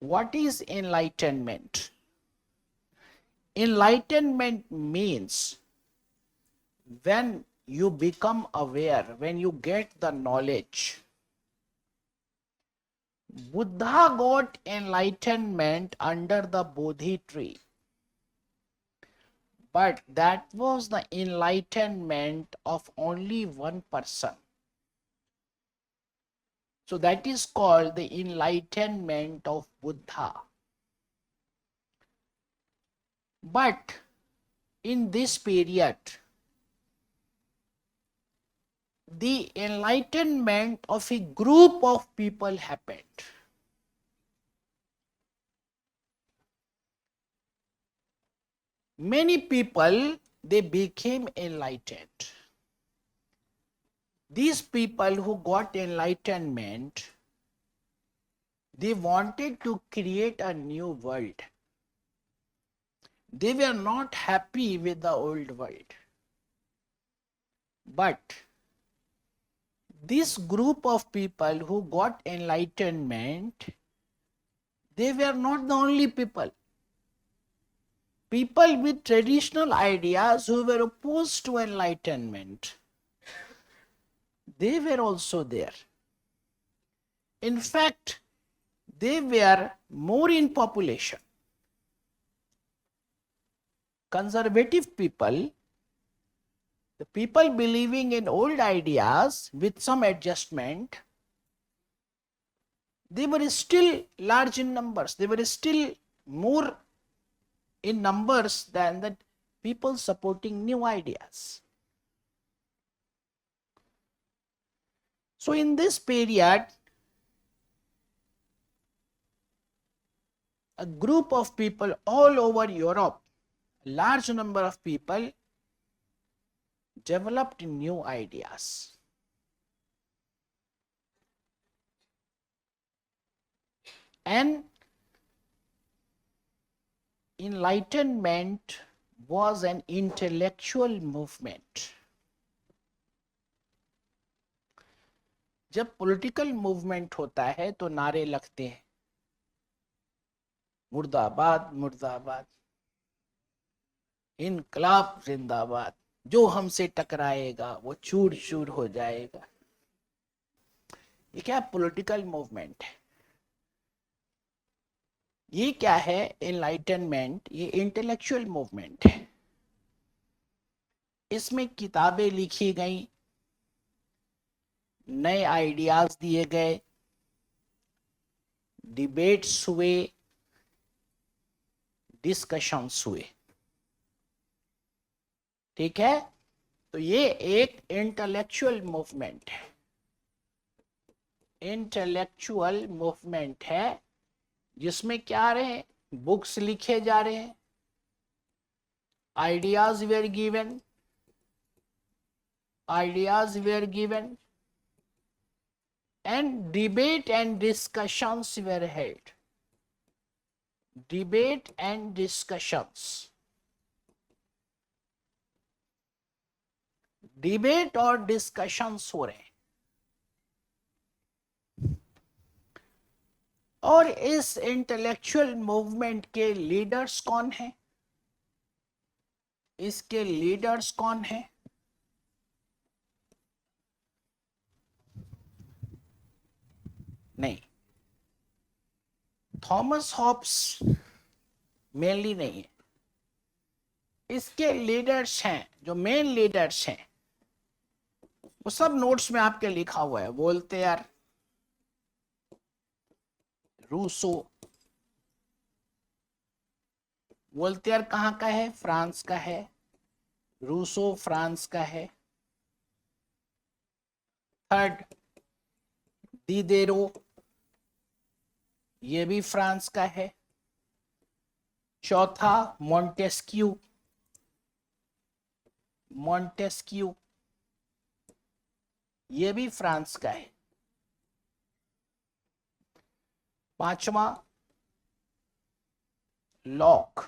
What is enlightenment? Enlightenment means when you become aware, when you get the knowledge. Buddha got enlightenment under the Bodhi tree, but that was the enlightenment of only one person. So that is called the enlightenment of Buddha. But in this period, the enlightenment of a group of people happened. Many people, they became enlightened. These people who got enlightenment, they wanted to create a new world. They were not happy with the old world. But this group of people who got enlightenment, they were not the only people. People with traditional ideas who were opposed to enlightenment, they were also there. In fact, they were more in population. Conservative people, the people believing in old ideas with some adjustment, they were still large in numbers. They were still more in numbers than the people supporting new ideas. So in this period, a group of people all over Europe, a large number of people developed new ideas. And enlightenment was an intellectual movement. जब political movement होता है तो नारे लगते हैं, मुर्दाबाद मुर्दाबाद, इनकलाब जिंदाबाद, जो हमसे टकराएगा वो चूर चूर हो जाएगा। ये क्या पॉलिटिकल मूवमेंट है? ये क्या है? एनलाइटनमेंट, ये इंटेलेक्चुअल मूवमेंट है। इसमें किताबें लिखी गई, नए आइडियाज दिए गए, डिबेट्स हुए, डिस्कशंस हुए। ठीक है, तो ये एक इंटेलेक्चुअल मूवमेंट है। इंटेलेक्चुअल मूवमेंट है जिसमें क्या आ रहे हैं? बुक्स लिखे जा रहे हैं, ideas were given, ideas were given, and debate and discussions were held. Debate and discussions. Debate और डिस्कशंस हो रहे हैं। और इस इंटेलेक्चुअल मूवमेंट के लीडर्स कौन हैं? इसके लीडर्स कौन हैं? नहीं, थॉमस हॉब्स मेनली नहीं है। इसके लीडर्स हैं, जो मेन लीडर्स हैं, वो सब नोट्स में आपके लिखा हुआ है। Voltaire, Rousseau. वोल्टेयर कहाँ का है? फ्रांस का है। रूसो फ्रांस का है। थर्ड, दिदेरो, ये भी फ्रांस का है। चौथा, मॉन्टेस्क्यू, मॉन्टेस्क्यू ये भी फ्रांस का है। पांचवा, लॉक।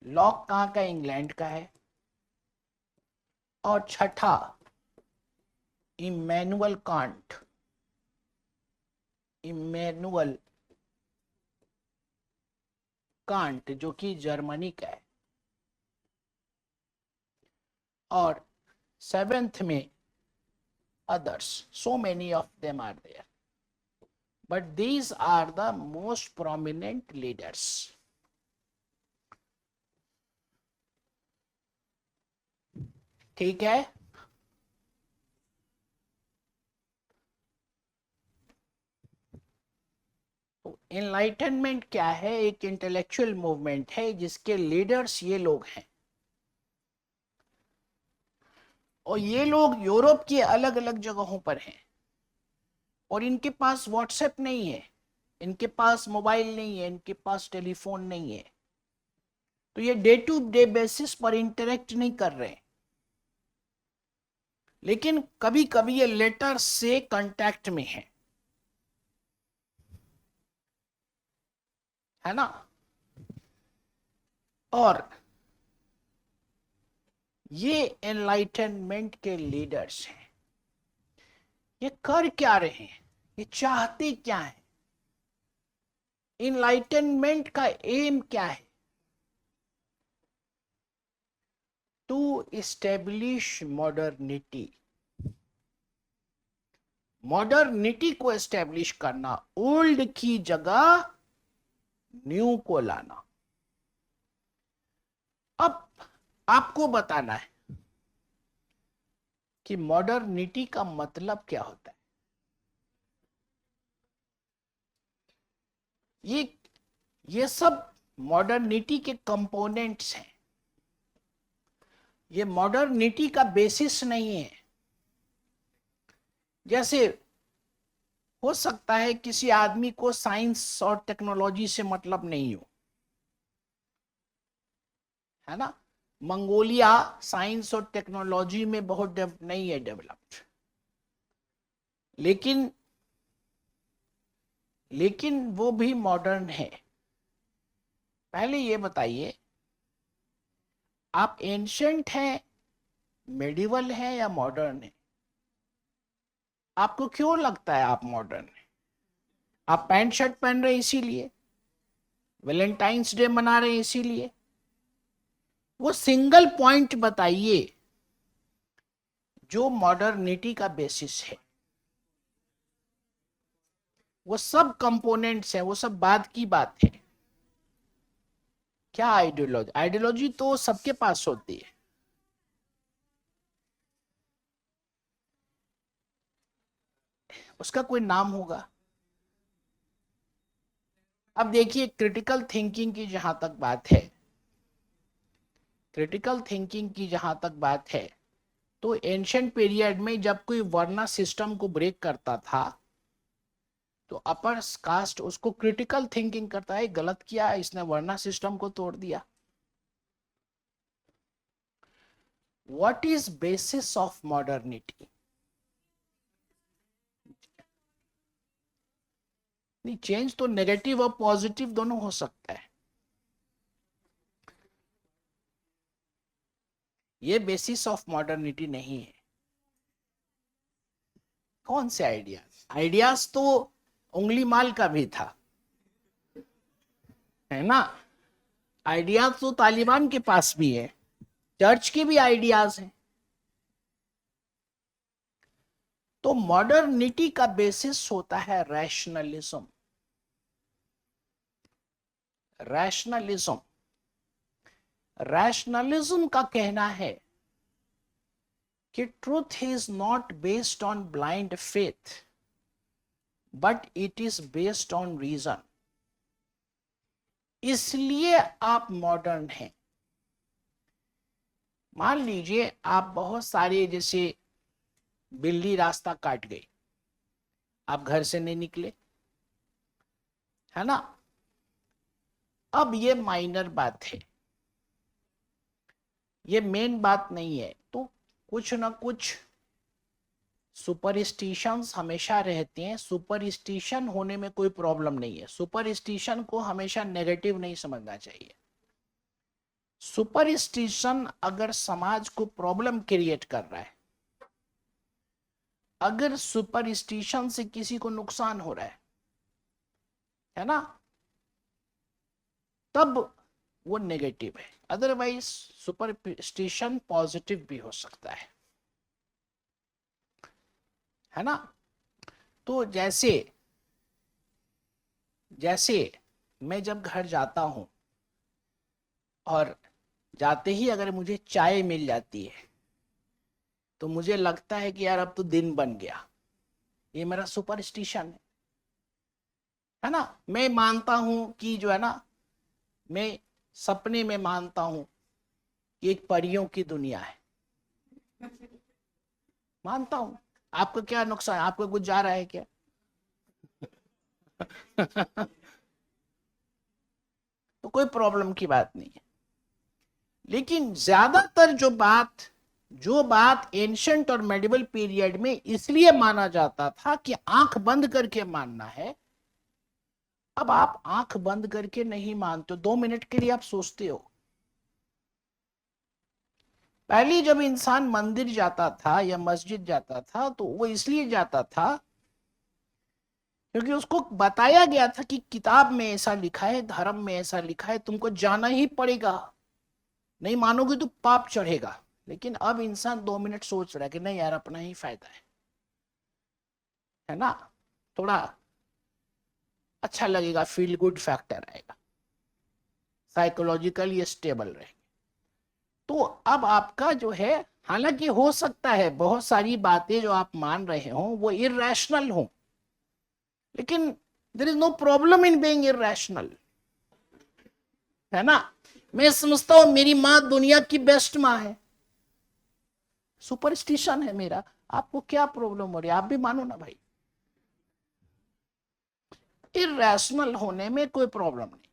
लॉक कहाँ का? इंग्लैंड का है। और छठा, इमैनुअल कांट, इमैनुअल कांट, जो कि जर्मनी का है। और सेवेंथ में others, so many of them are there, but these are the most prominent leaders. ठीक है। तो एनलाइटनमेंट क्या है? एक इंटेलेक्चुअल मूवमेंट है जिसके लीडर्स ये लोग हैं, और ये लोग यूरोप के अलग अलग जगहों पर हैं, और इनके पास व्हाट्सएप नहीं है, इनके पास मोबाइल नहीं है, इनके पास टेलीफोन नहीं है, तो ये डे टू डे बेसिस पर इंटरेक्ट नहीं कर रहे, लेकिन कभी कभी ये लेटर से कांटेक्ट में है ना। और ये एनलाइटनमेंट के लीडर्स हैं। ये कर क्या रहे हैं? ये चाहते क्या है? इनलाइटनमेंट का एम क्या है? टू इस्टेब्लिश मॉडर्निटी, मॉडर्निटी को एस्टेब्लिश करना, ओल्ड की जगह न्यू को लाना। अब आपको बताना है कि मॉडर्निटी का मतलब क्या होता है। ये सब मॉडर्निटी के कंपोनेंट्स हैं, ये मॉडर्निटी का बेसिस नहीं है। जैसे हो सकता है किसी आदमी को साइंस और टेक्नोलॉजी से मतलब नहीं हो, है ना। मंगोलिया साइंस और टेक्नोलॉजी में बहुत नहीं है डेवलप्ड, लेकिन वो भी मॉडर्न है। पहले ये बताइए, आप एंशंट हैं, मेडिवल हैं, या मॉडर्न है? आपको क्यों लगता है आप मॉडर्न हैं? आप पैंट शर्ट पहन रहे हैं इसीलिए, वैलेंटाइंस डे मना रहे हैं इसीलिए। वो सिंगल पॉइंट बताइए जो मॉडर्निटी का बेसिस है। वो सब कंपोनेंट्स हैं, वो सब बाद की बात है। क्या आइडियोलॉजी? आइडियोलॉजी तो सबके पास होती है। उसका कोई नाम होगा। अब देखिए, क्रिटिकल थिंकिंग की जहां तक बात है, क्रिटिकल थिंकिंग की जहां तक बात है, तो एंशिएंट पीरियड में जब कोई वर्ना सिस्टम को ब्रेक करता था, तो अपर कास्ट उसको क्रिटिकल थिंकिंग करता है, गलत किया, इसने वर्ना सिस्टम को तोड़ दिया। What is basis of modernity? नहीं, चेंज तो नेगेटिव और पॉजिटिव दोनों हो सकता है। ये बेसिस ऑफ मॉडर्निटी नहीं है। कौन से आइडियाज? आइडियाज तो उंगली माल का भी था, है ना। आइडियाज तो तालिबान के पास भी है, चर्च के भी आइडियाज हैं। तो मॉडर्निटी का बेसिस होता है रैशनलिज्म। रैशनलिज्म रैशनलिज्म का कहना है कि truth is not based on blind faith, but it is based on reason. इसलिए आप मॉडर्न हैं। मान लीजिए आप बहुत सारे, जैसे बिल्ली रास्ता काट गई, आप घर से नहीं निकले, है ना। अब ये माइनर बात है, ये मेन बात नहीं है। तो कुछ ना कुछ सुपरस्टिशंस हमेशा रहते हैं। सुपरस्टिशन होने में कोई प्रॉब्लम नहीं है, सुपरस्टिशन को हमेशा नेगेटिव नहीं समझना चाहिए। सुपरस्टिशन अगर समाज को प्रॉब्लम क्रिएट कर रहा है, अगर सुपरस्टिशन से किसी को नुकसान हो रहा है, है ना, तब वो नेगेटिव है। अदरवाइज सुपरस्टिशन पॉजिटिव भी हो सकता है ना। तो जैसे मैं जब घर जाता हूं और जाते ही अगर मुझे चाय मिल जाती है तो मुझे लगता है कि यार अब तो दिन बन गया। ये मेरा सुपरस्टिशन है ना। मैं मानता हूं कि जो है ना, मैं सपने में मानता हूं कि एक परियों की दुनिया है, मानता हूं। आपको क्या नुकसान, आपको कुछ जा रहा है क्या? तो कोई प्रॉब्लम की बात नहीं है। लेकिन ज्यादातर जो बात एंशंट और मेडिवल पीरियड में इसलिए माना जाता था कि आंख बंद करके मानना है, अब आप आंख बंद करके नहीं मानते हो, 2 मिनट के लिए आप सोचते हो। पहले जब इंसान मंदिर जाता था या मस्जिद जाता था तो वो इसलिए जाता था क्योंकि उसको बताया गया था कि किताब में ऐसा लिखा है, धर्म में ऐसा लिखा है, तुमको जाना ही पड़ेगा, नहीं मानोगे तो पाप चढ़ेगा। लेकिन अब इंसान 2 मिनट सोच रहा है कि नहीं यार, अपना ही फायदा है ना, थोड़ा अच्छा लगेगा, फील गुड फैक्टर आएगा, साइकोलॉजिकली स्टेबल रहे। तो अब आपका जो है, हालांकि हो सकता है बहुत सारी बातें जो आप मान रहे हो वो इरैशनल हो, लेकिन there is no problem in being irrational, है ना। मैं समझता हूं मेरी माँ दुनिया की बेस्ट माँ है, सुपरस्टिशन है मेरा। आपको क्या प्रॉब्लम हो रही है? आप भी मानो ना भाई। इरैशनल होने में कोई प्रॉब्लम नहीं।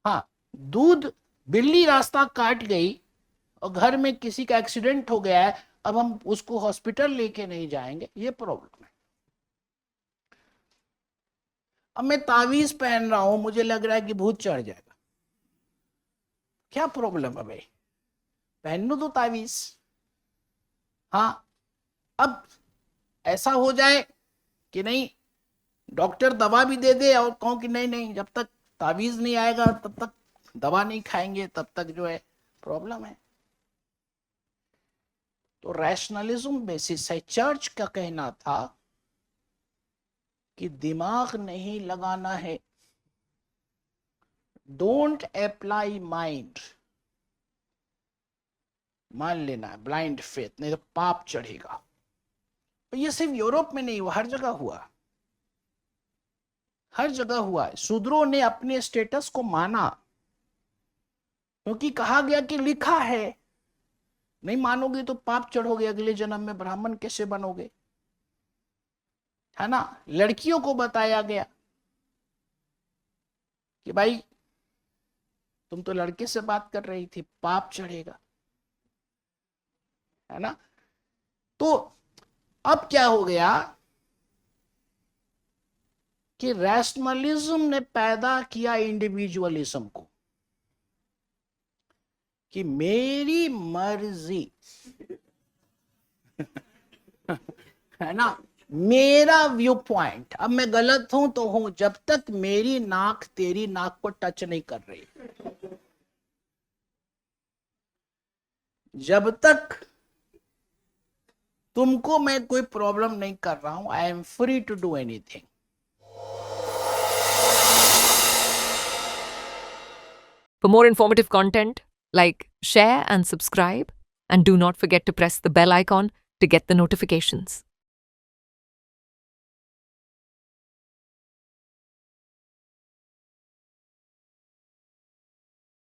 हाँ, दूध, बिल्ली रास्ता काट गई और घर में किसी का एक्सीडेंट हो गया है, अब हम उसको हॉस्पिटल लेके नहीं जाएंगे, ये प्रॉब्लम है। अब मैं तावीज पहन रहा हूं, मुझे लग रहा है कि भूत चढ़ जाएगा, क्या प्रॉब्लम है भाई, पहन लो तो तावीज। हाँ, अब ऐसा हो जाए कि नहीं, डॉक्टर दवा भी दे दे और कहो कि नहीं नहीं, जब तक तावीज नहीं आएगा तब तक दवा नहीं खाएंगे, तब तक जो है प्रॉब्लम है। तो रैशनलिज्म बेसिस है। चर्च का कहना था कि दिमाग नहीं लगाना है, डोंट अप्लाई माइंड, मान लेना है, ब्लाइंड फेथ, नहीं तो पाप चढ़ेगा। तो ये सिर्फ यूरोप में नहीं हुआ, हर जगह हुआ, हर जगह हुआ। शूद्रों ने अपने स्टेटस को माना क्योंकि कहा गया कि लिखा है, नहीं मानोगे तो पाप चढ़ोगे, अगले जन्म में ब्राह्मण कैसे बनोगे, है ना। लड़कियों को बताया गया कि भाई तुम तो लड़के से बात कर रही थी, पाप चढ़ेगा, है ना। तो अब क्या हो गया कि रैशनलिज्म ने पैदा किया इंडिविजुअलिज्म को, कि मेरी मर्जी है ना, मेरा व्यू पॉइंट, अब मैं गलत हूं तो हूं, जब तक मेरी नाक तेरी नाक को टच नहीं कर रही, जब तक तुमको मैं कोई प्रॉब्लम नहीं कर रहा हूं, I am free to do anything. For more informative content, like, share and subscribe, and do not forget to press the bell icon to get the notifications.